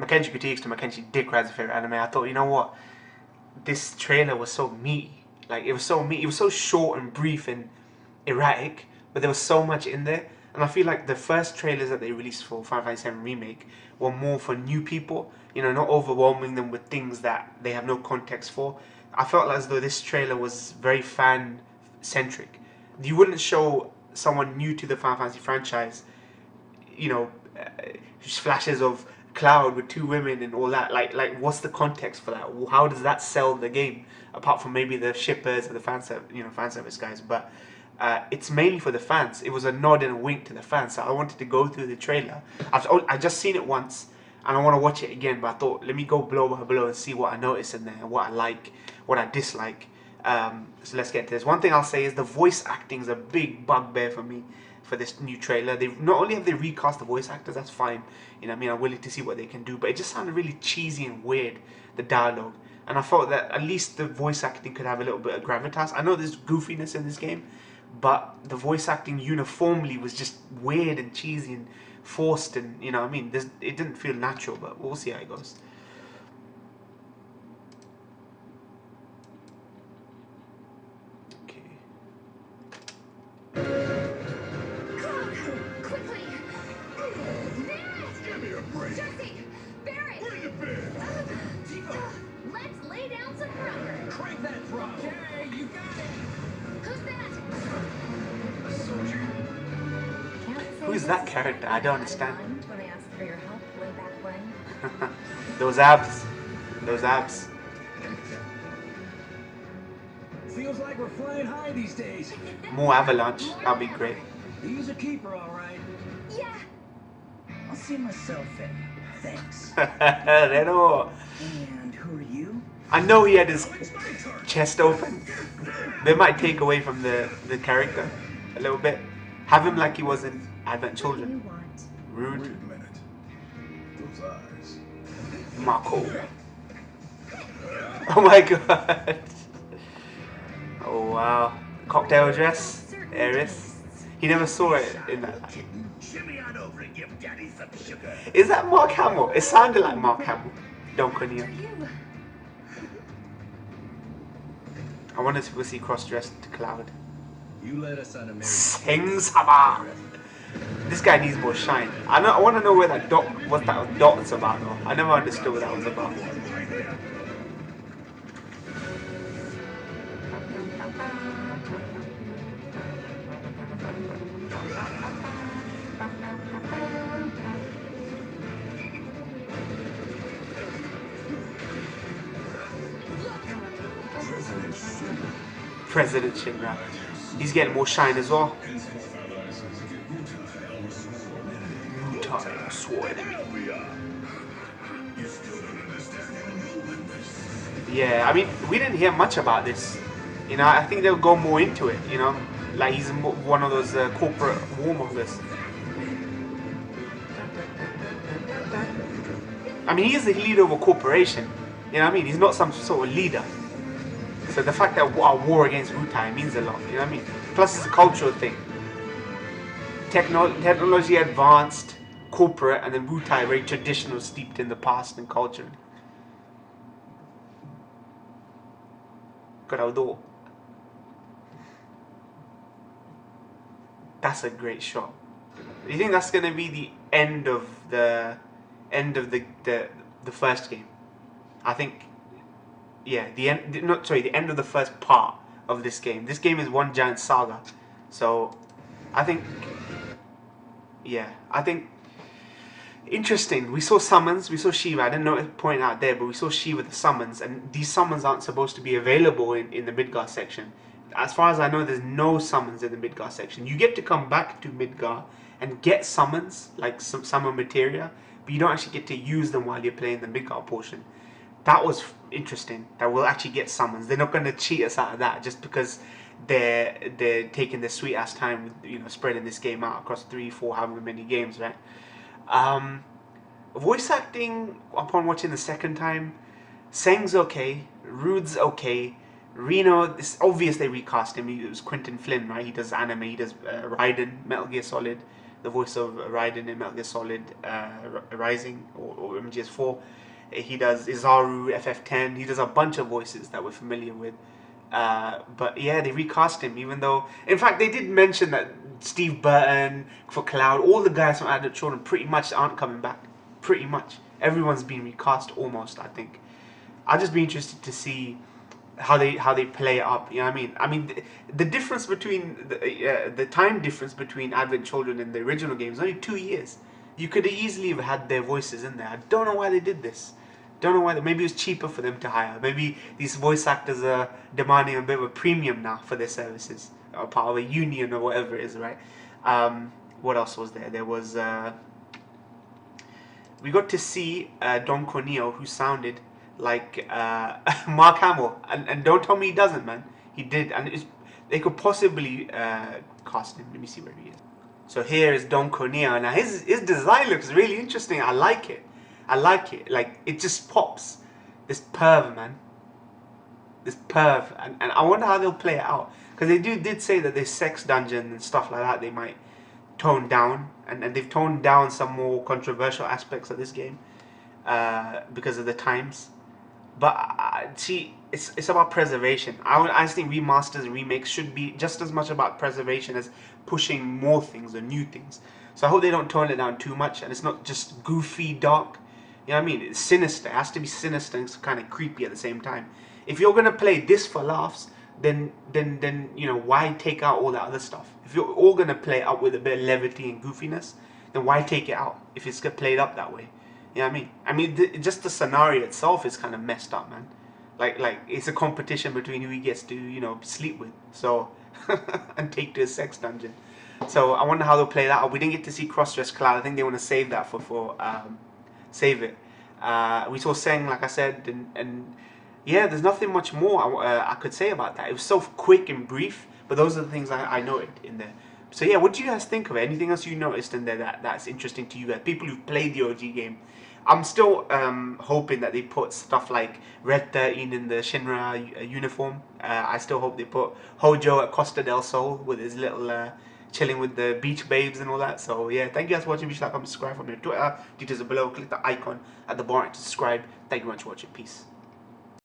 Mackenzie critiques to Mackenzie Dick Ride's favorite anime. I thought, you know what, this trailer was so meaty. Like it was so meaty. It was so short and brief and erratic, but there was so much in there. And I feel like the first trailers that they released for Final Fantasy VII Remake were more for new people, you know, not overwhelming them with things that they have no context for. I felt as though this trailer was very fan-centric. You wouldn't show someone new to the Final Fantasy franchise, you know, flashes of Cloud with two women and all that. Like, what's the context for that? How does that sell the game? Apart from maybe the shippers or the fan service guys, but it's mainly for the fans. It was a nod and a wink to the fans. So I wanted to go through the trailer. I just seen it once, and I want to watch it again. But I thought, let me go blow by blow and see what I notice in there, and what I like, what I dislike. So let's get to this. One thing I'll say is the voice acting is a big bugbear for me for this new trailer. They not only have they recast the voice actors, that's fine. You know what I mean? I'm willing to see what they can do, but it just sounded really cheesy and weird, the dialogue. And I felt that at least the voice acting could have a little bit of gravitas. I know there's goofiness in this game, but the voice acting uniformly was just weird and cheesy and forced, and you know what I mean? It didn't feel natural, but we'll see how it goes. Okay. Quickly! Barrett! Give me a break. Jesse! Barrett! Where you been? Let's lay down some rubber. Crank that throttle. Okay, you got it. Who's that? A soldier. Who's that character? I don't understand. When I asked for your help way back when. Those abs. Those abs. Feels like we're flying high these days. More Avalanche. That'll be great. He's a keeper, all right. Yeah. I'll see myself in. Thanks. Reno. And who are you? I know he had his chest open. They might take away from the character a little bit. Have him like he was in Advent Children. Rude. Wait a minute. Those eyes. Marco. Oh my god. Oh wow. Cocktail dress. Eris. He never saw it in that. Shimmy on over and give Daddy some sugar. Is that Mark Hamill? It sounded like Mark Hamill. Don't Corneo. I wanted to see cross-dressed Cloud. You led us on a marriage. Sing Sama. This guy needs more shine. I want to know where that dot, what that dot's about though. I never understood what that was about. President Shinra. He's getting more shine as well. Mutai, swore enemy. Yeah, I mean, we didn't hear much about this. You know, I think they'll go more into it, you know. Like he's one of those corporate warmongers. I mean, he is the leader of a corporation. You know what I mean? He's not some sort of leader. So the fact that our war against Wutai means a lot, you know what I mean? Plus it's a cultural thing. Technology advanced, corporate, and then Wutai very traditional, steeped in the past and culture. Graudo. That's a great shot. Do you think that's gonna be the end of the first game? I think. Yeah, the end of the first part of this game. This game is one giant saga. So, I think interesting. We saw summons, we saw Shiva. I didn't know it point out there, but we saw Shiva the summons, and these summons aren't supposed to be available in the Midgar section. As far as I know, there's no summons in the Midgar section. You get to come back to Midgar and get summons, like some summon materia, but you don't actually get to use them while you're playing the Midgar portion. That was interesting, that we'll actually get summons. They're not going to cheat us out of that just because they're taking their sweet ass time with, you know, spreading this game out across 3, 4, however many games, right? Voice acting, upon watching the second time, Seng's okay, Rude's okay, Reno, it's obvious they recast him. It was Quentin Flynn, right? He does anime, he does Raiden, Metal Gear Solid, the voice of Raiden in Metal Gear Solid Rising or MGS4. He does Izaru, FF10. He does a bunch of voices that we're familiar with. But yeah, they recast him, even though, in fact, they did mention that Steve Burton for Cloud, all the guys from Adult Children pretty much aren't coming back. Pretty much. Everyone's been recast almost, I think. I'll just be interested to see how they play it up. You know what I mean? I mean, the difference between the time difference between Advent Children and the original game is only 2 years. You could have easily have had their voices in there. I don't know why they did this. Don't know why. Maybe it was cheaper for them to hire. Maybe these voice actors are demanding a bit of a premium now for their services, or part of a union or whatever it is, right? What else was there? There was we got to see Don Corneo, who sounded like Mark Hamill, and don't tell me he doesn't, man. He did, and they could possibly cast him. Let me see where he is. So here is Don Corneo. Now his design looks really interesting. I like it. I like it. Like, it just pops. This perv, man. This perv, and I wonder how they'll play it out, because they did say that this sex dungeon and stuff like that they might tone down, and they've toned down some more controversial aspects of this game because of the times. But see, it's about preservation. I think remasters and remakes should be just as much about preservation as pushing more things or new things. So I hope they don't tone it down too much, and it's not just goofy, dark. You know what I mean? It's sinister. It has to be sinister and kind of creepy at the same time. If you're gonna play this for laughs, then you know, why take out all that other stuff? If you're all gonna play it up with a bit of levity and goofiness, then why take it out if it's played up that way? You know what I mean? I mean, just the scenario itself is kind of messed up, man. Like it's a competition between who he gets to, you know, sleep with. So and take to a sex dungeon. So I wonder how they'll play that out. We didn't get to see Cross-Dress Cloud. I think they want to save that for save it. We saw Seng, like I said, and yeah, there's nothing much more I could say about that. It was so quick and brief, but those are the things I noted in there. So yeah, what do you guys think of it? Anything else you noticed in there that's interesting to you guys? People who've played the OG game. I'm still hoping that they put stuff like Red 13 in the Shinra uniform. I still hope they put Hojo at Costa del Sol with his little chilling with the beach babes and all that. So yeah, thank you guys for watching. Be sure to like, comment, subscribe from your Twitter. Details are below. Click the icon at the bottom to subscribe. Thank you very much for watching. Peace.